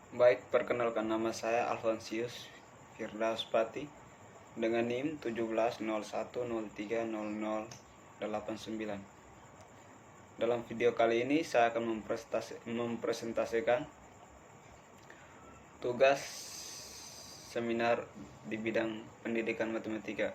Baik, perkenalkan nama saya Alfonsius Firdaus Pati dengan NIM 1701030089. Dalam video kali ini saya akan mempresentasikan tugas seminar di bidang pendidikan matematika.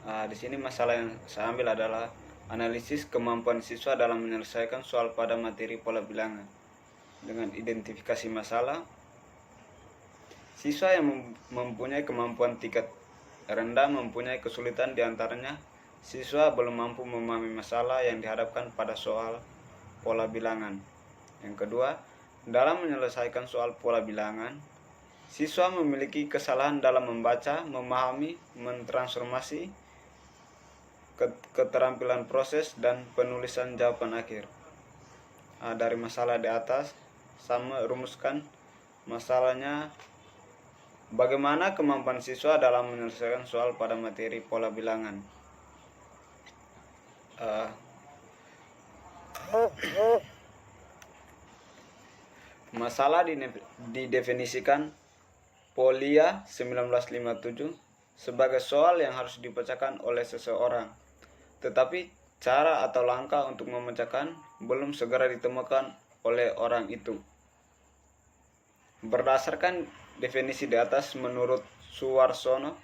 Di sini masalah yang saya ambil adalah analisis kemampuan siswa dalam menyelesaikan soal pada materi pola bilangan. Dengan identifikasi masalah, siswa yang mempunyai kemampuan tingkat rendah mempunyai kesulitan, diantaranya siswa belum mampu memahami masalah yang dihadapkan pada soal pola bilangan. Yang kedua, dalam menyelesaikan soal pola bilangan, siswa memiliki kesalahan dalam membaca, memahami, mentransformasi, keterampilan proses, dan penulisan jawaban akhir. Dari masalah di atas, saya merumuskan masalahnya: bagaimana kemampuan siswa dalam menyelesaikan soal pada materi pola bilangan. Masalah didefinisikan Polia 1957 sebagai soal yang harus dipecahkan oleh seseorang, tetapi cara atau langkah untuk memecahkan belum segera ditemukan oleh orang itu. Berdasarkan definisi di atas, menurut Suwarsono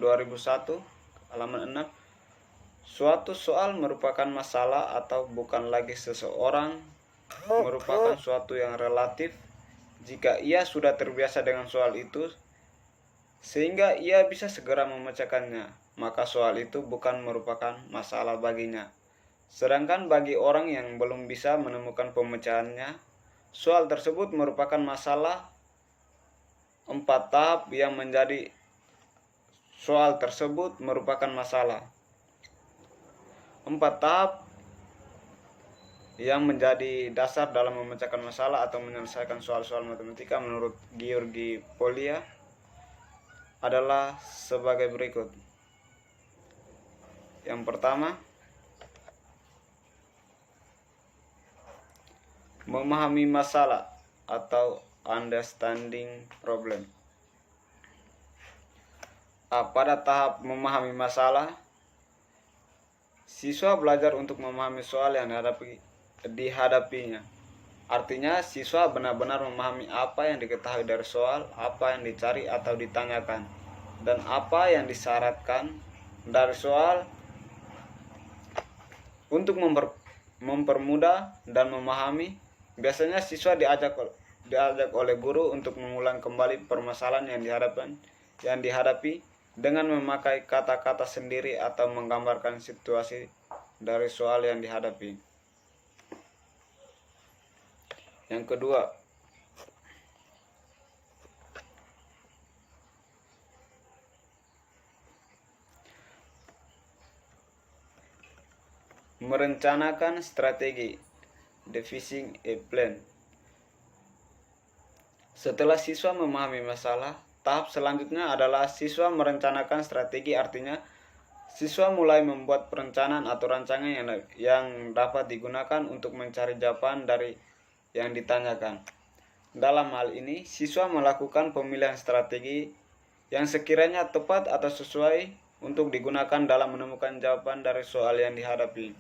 2001 halaman 6, suatu soal merupakan masalah atau bukan lagi seseorang merupakan suatu yang relatif jika ia sudah terbiasa dengan soal itu sehingga ia bisa segera memecahkannya, maka soal itu bukan merupakan masalah baginya. Sedangkan bagi orang yang belum bisa menemukan pemecahannya, soal tersebut merupakan masalah. 4 tahap yang menjadi soal tersebut merupakan masalah. 4 tahap yang menjadi dasar dalam memecahkan masalah atau menyelesaikan soal-soal matematika menurut Georgi Polia adalah sebagai berikut. Yang pertama, memahami masalah atau understanding problem. Pada tahap memahami masalah, siswa belajar untuk memahami soal yang dihadapinya. Artinya, siswa benar-benar memahami apa yang diketahui dari soal, apa yang dicari atau ditanyakan, dan apa yang disyaratkan dari soal. Untuk mempermudah dan memahami, biasanya siswa diajak oleh guru untuk mengulang kembali permasalahan yang dihadapi dengan memakai kata-kata sendiri atau menggambarkan situasi dari soal yang dihadapi. Yang kedua, merencanakan strategi, devising a plan. Setelah siswa memahami masalah, tahap selanjutnya adalah siswa merencanakan strategi. Artinya, siswa mulai membuat perencanaan atau rancangan yang dapat digunakan untuk mencari jawaban dari yang ditanyakan. Dalam hal ini, siswa melakukan pemilihan strategi yang sekiranya tepat atau sesuai untuk digunakan dalam menemukan jawaban dari soal yang dihadapi.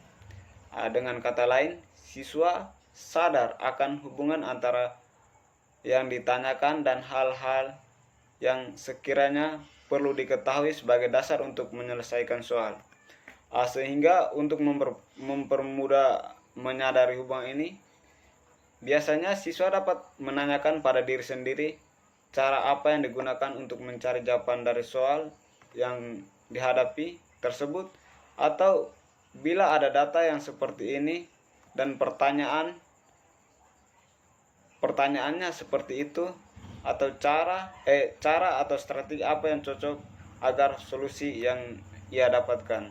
Dengan kata lain, siswa sadar akan hubungan antara yang ditanyakan dan hal-hal yang sekiranya perlu diketahui sebagai dasar untuk menyelesaikan soal. Sehingga untuk mempermudah menyadari hubungan ini, biasanya siswa dapat menanyakan pada diri sendiri cara apa yang digunakan untuk mencari jawaban dari soal yang dihadapi tersebut, atau bila ada data yang seperti ini dan pertanyaannya seperti itu, atau cara atau strategi apa yang cocok agar solusi yang ia dapatkan.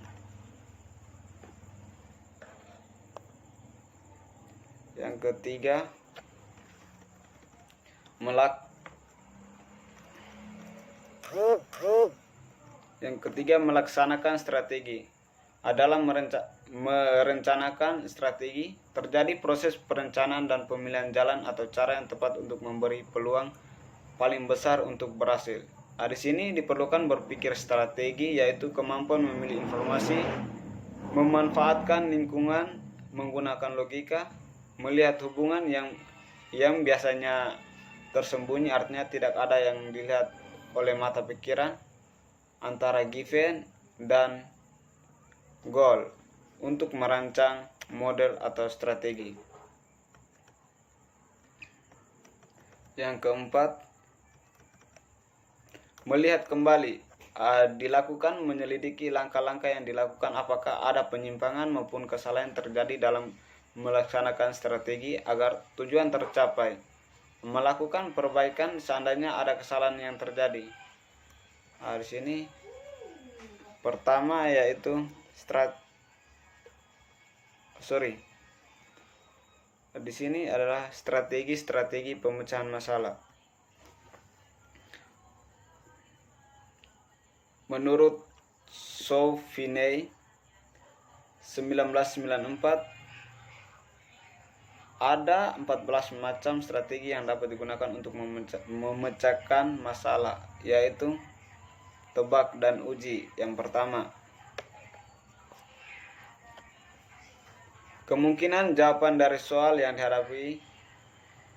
Yang ketiga, melaksanakan strategi. Dalam merencanakan strategi, terjadi proses perencanaan dan pemilihan jalan atau cara yang tepat untuk memberi peluang paling besar untuk berhasil. Di sini diperlukan berpikir strategi, yaitu kemampuan memilih informasi, memanfaatkan lingkungan, menggunakan logika, melihat hubungan yang biasanya tersembunyi, artinya tidak ada yang dilihat oleh mata pikiran, antara given dan goal untuk merancang model atau strategi. Yang keempat, melihat kembali, dilakukan menyelidiki langkah-langkah yang dilakukan, apakah ada penyimpangan maupun kesalahan terjadi dalam melaksanakan strategi agar tujuan tercapai. Melakukan perbaikan seandainya ada kesalahan yang terjadi. Di sini pertama yaitu di sini adalah strategi pemecahan masalah. Menurut Sauvigny 1994, ada 14 macam strategi yang dapat digunakan untuk memecahkan masalah, yaitu tebak dan uji. Yang pertama, kemungkinan jawaban dari soal yang dihadapi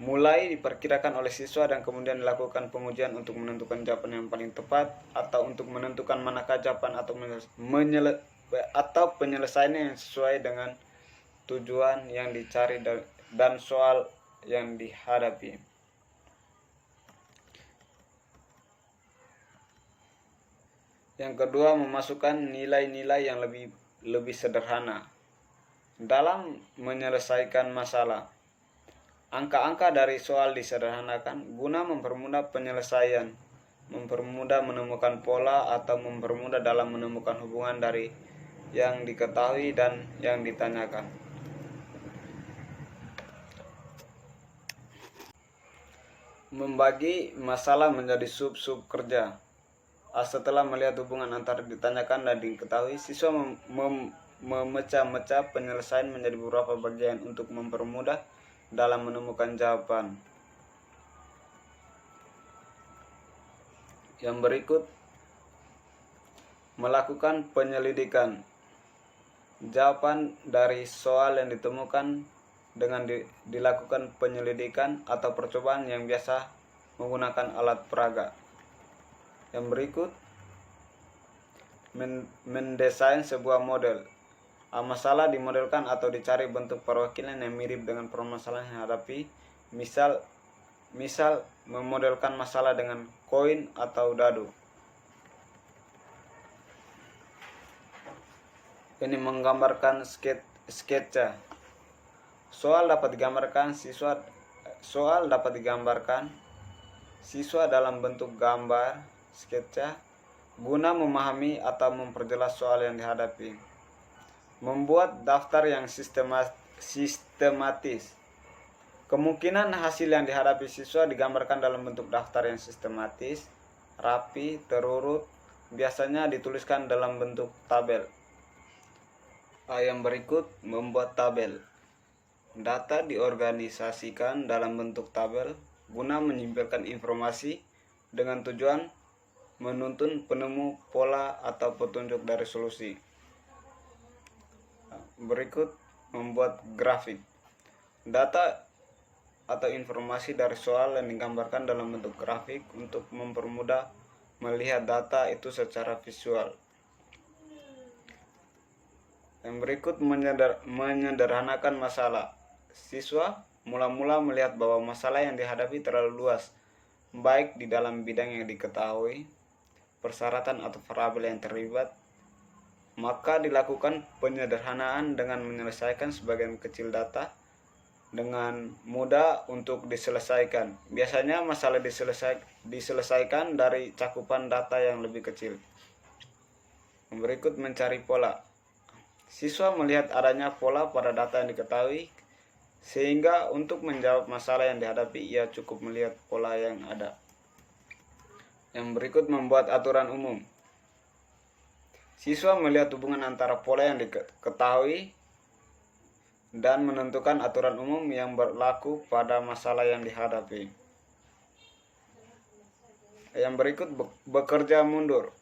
mulai diperkirakan oleh siswa dan kemudian dilakukan pengujian untuk menentukan jawaban yang paling tepat, atau untuk menentukan manakah jawaban atau penyelesaiannya yang sesuai dengan tujuan yang dicari dan soal yang dihadapi. Yang kedua, memasukkan nilai-nilai yang lebih sederhana dalam menyelesaikan masalah. Angka-angka dari soal disederhanakan guna mempermudah penyelesaian, mempermudah menemukan pola, atau mempermudah dalam menemukan hubungan dari yang diketahui dan yang ditanyakan. Membagi masalah menjadi sub-sub kerja. Setelah melihat hubungan antara ditanyakan dan diketahui, siswa memecah-mecah penyelesaian menjadi beberapa bagian untuk mempermudah dalam menemukan jawaban. Yang berikut, melakukan penyelidikan. Jawaban dari soal yang ditemukan dengan dilakukan penyelidikan atau percobaan yang biasa menggunakan alat peraga. Yang berikut, mendesain sebuah model. Masalah dimodelkan atau dicari bentuk perwakilan yang mirip dengan permasalahan yang hadapi. Misal memodelkan masalah dengan koin atau dadu. Ini menggambarkan sketsa. Soal dapat digambarkan siswa dalam bentuk gambar sketsa guna memahami atau memperjelas soal yang dihadapi. Membuat daftar yang sistematis. Kemungkinan hasil yang dihadapi siswa digambarkan dalam bentuk daftar yang sistematis, rapi, terurut, biasanya dituliskan dalam bentuk tabel. Yang berikut, membuat tabel. Data diorganisasikan dalam bentuk tabel guna menyimpulkan informasi dengan tujuan menuntun penemu pola atau petunjuk dari solusi. Berikut, membuat grafik. Data atau informasi dari soal yang digambarkan dalam bentuk grafik untuk mempermudah melihat data itu secara visual. Yang berikut, menyederhanakan masalah. Siswa mula-mula melihat bahwa masalah yang dihadapi terlalu luas, baik di dalam bidang yang diketahui, persyaratan atau variabel yang terlibat. Maka dilakukan penyederhanaan dengan menyelesaikan sebagian kecil data dengan mudah untuk diselesaikan. Biasanya masalah diselesaikan dari cakupan data yang lebih kecil. Berikut, mencari pola. Siswa melihat adanya pola pada data yang diketahui, sehingga untuk menjawab masalah yang dihadapi ia cukup melihat pola yang ada. Yang berikut, membuat aturan umum. Siswa melihat hubungan antara pola yang diketahui dan menentukan aturan umum yang berlaku pada masalah yang dihadapi. Yang berikut, bekerja mundur.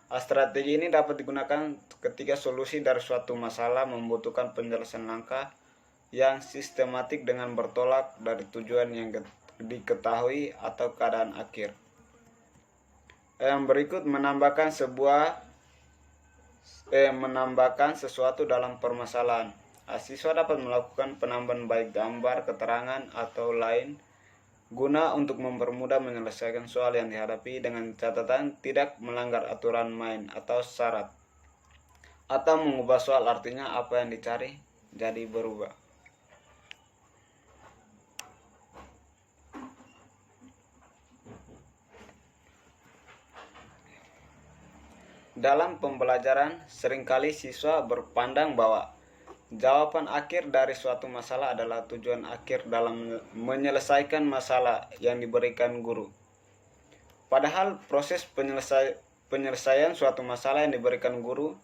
Strategi ini dapat digunakan ketika solusi dari suatu masalah membutuhkan penyelesaian langkah yang sistematik dengan bertolak dari tujuan yang diketahui atau keadaan akhir. Yang berikut, menambahkan sesuatu dalam permasalahan. Siswa dapat melakukan penambahan baik gambar, keterangan, atau lain guna untuk mempermudah menyelesaikan soal yang dihadapi dengan catatan tidak melanggar aturan main atau syarat, atau mengubah soal artinya apa yang dicari jadi berubah. Dalam pembelajaran, seringkali siswa berpandang bahwa jawaban akhir dari suatu masalah adalah tujuan akhir dalam menyelesaikan masalah yang diberikan guru. Padahal proses penyelesaian suatu masalah yang diberikan guru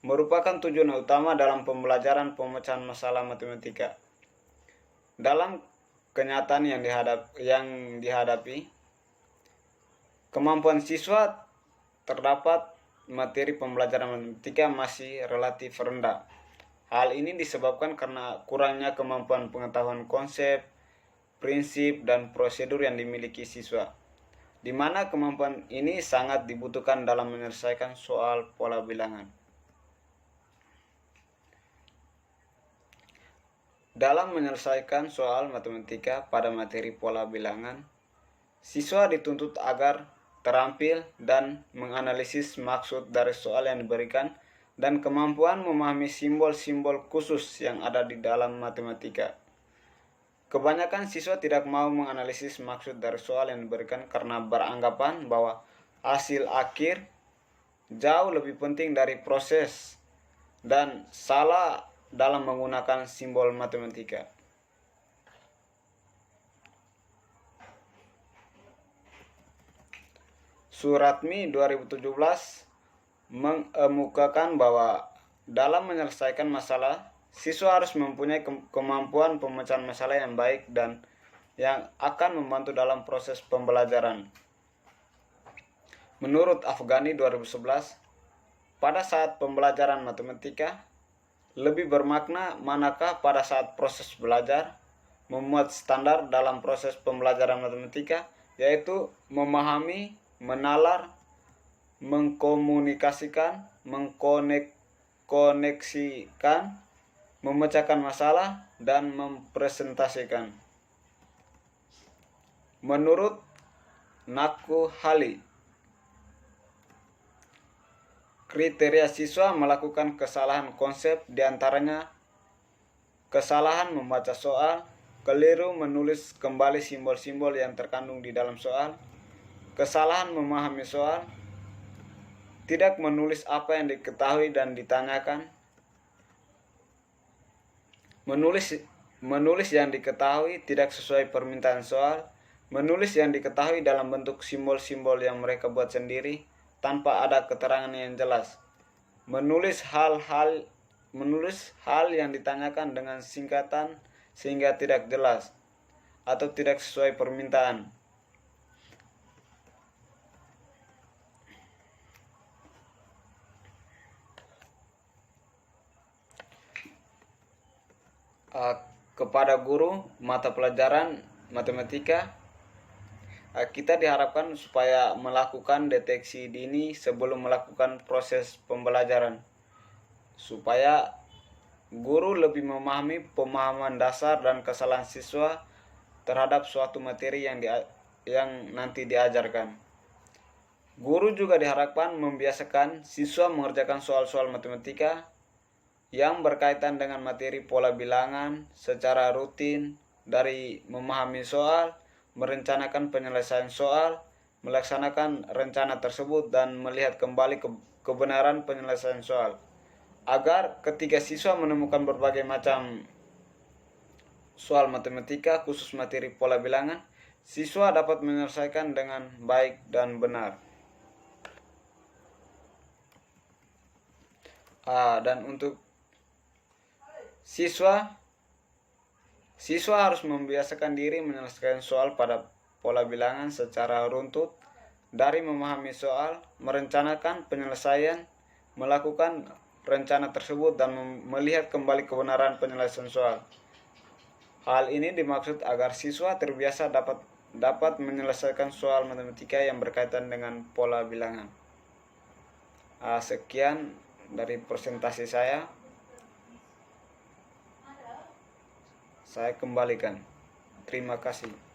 merupakan tujuan utama dalam pembelajaran pemecahan masalah matematika. Dalam kenyataan yang dihadapi, kemampuan siswa terdapat materi pembelajaran matematika masih relatif rendah. Hal ini disebabkan karena kurangnya kemampuan pengetahuan konsep, prinsip, dan prosedur yang dimiliki siswa, di mana kemampuan ini sangat dibutuhkan dalam menyelesaikan soal pola bilangan. Dalam menyelesaikan soal matematika pada materi pola bilangan, siswa dituntut agar terampil dan menganalisis maksud dari soal yang diberikan dan kemampuan memahami simbol-simbol khusus yang ada di dalam matematika. Kebanyakan siswa tidak mau menganalisis maksud dari soal yang diberikan karena beranggapan bahwa hasil akhir jauh lebih penting dari proses dan salah dalam menggunakan simbol matematika. Suratmi 2017 mengemukakan bahwa dalam menyelesaikan masalah, siswa harus mempunyai kemampuan pemecahan masalah yang baik dan yang akan membantu dalam proses pembelajaran. Menurut Afghani 2011, pada saat pembelajaran matematika, lebih bermakna manakah pada saat proses belajar memuat standar dalam proses pembelajaran matematika, yaitu memahami, menalar, mengkomunikasikan, mengkoneksikan, memecahkan masalah, dan mempresentasikan. Menurut Nakuhali, kriteria siswa melakukan kesalahan konsep diantaranya kesalahan membaca soal, keliru menulis kembali simbol-simbol yang terkandung di dalam soal, kesalahan memahami soal, tidak menulis apa yang diketahui dan ditanyakan, menulis yang diketahui tidak sesuai permintaan soal, menulis yang diketahui dalam bentuk simbol-simbol yang mereka buat sendiri tanpa ada keterangan yang jelas, menulis hal yang ditanyakan dengan singkatan sehingga tidak jelas atau tidak sesuai permintaan. Kepada guru mata pelajaran matematika, kita diharapkan supaya melakukan deteksi dini sebelum melakukan proses pembelajaran, supaya guru lebih memahami pemahaman dasar dan kesalahan siswa terhadap suatu materi yang nanti diajarkan. Guru juga diharapkan membiasakan siswa mengerjakan soal-soal matematika yang berkaitan dengan materi pola bilangan secara rutin, dari memahami soal, merencanakan penyelesaian soal, melaksanakan rencana tersebut, dan melihat kembali kebenaran penyelesaian soal, agar ketika siswa menemukan berbagai macam soal matematika khusus materi pola bilangan, siswa dapat menyelesaikan dengan baik dan benar. Dan untuk siswa harus membiasakan diri menyelesaikan soal pada pola bilangan secara runtut, dari memahami soal, merencanakan penyelesaian, melakukan rencana tersebut, dan melihat kembali kebenaran penyelesaian soal. Hal ini dimaksud agar siswa terbiasa dapat menyelesaikan soal matematika yang berkaitan dengan pola bilangan. Sekian dari presentasi saya kembalikan. Terima kasih.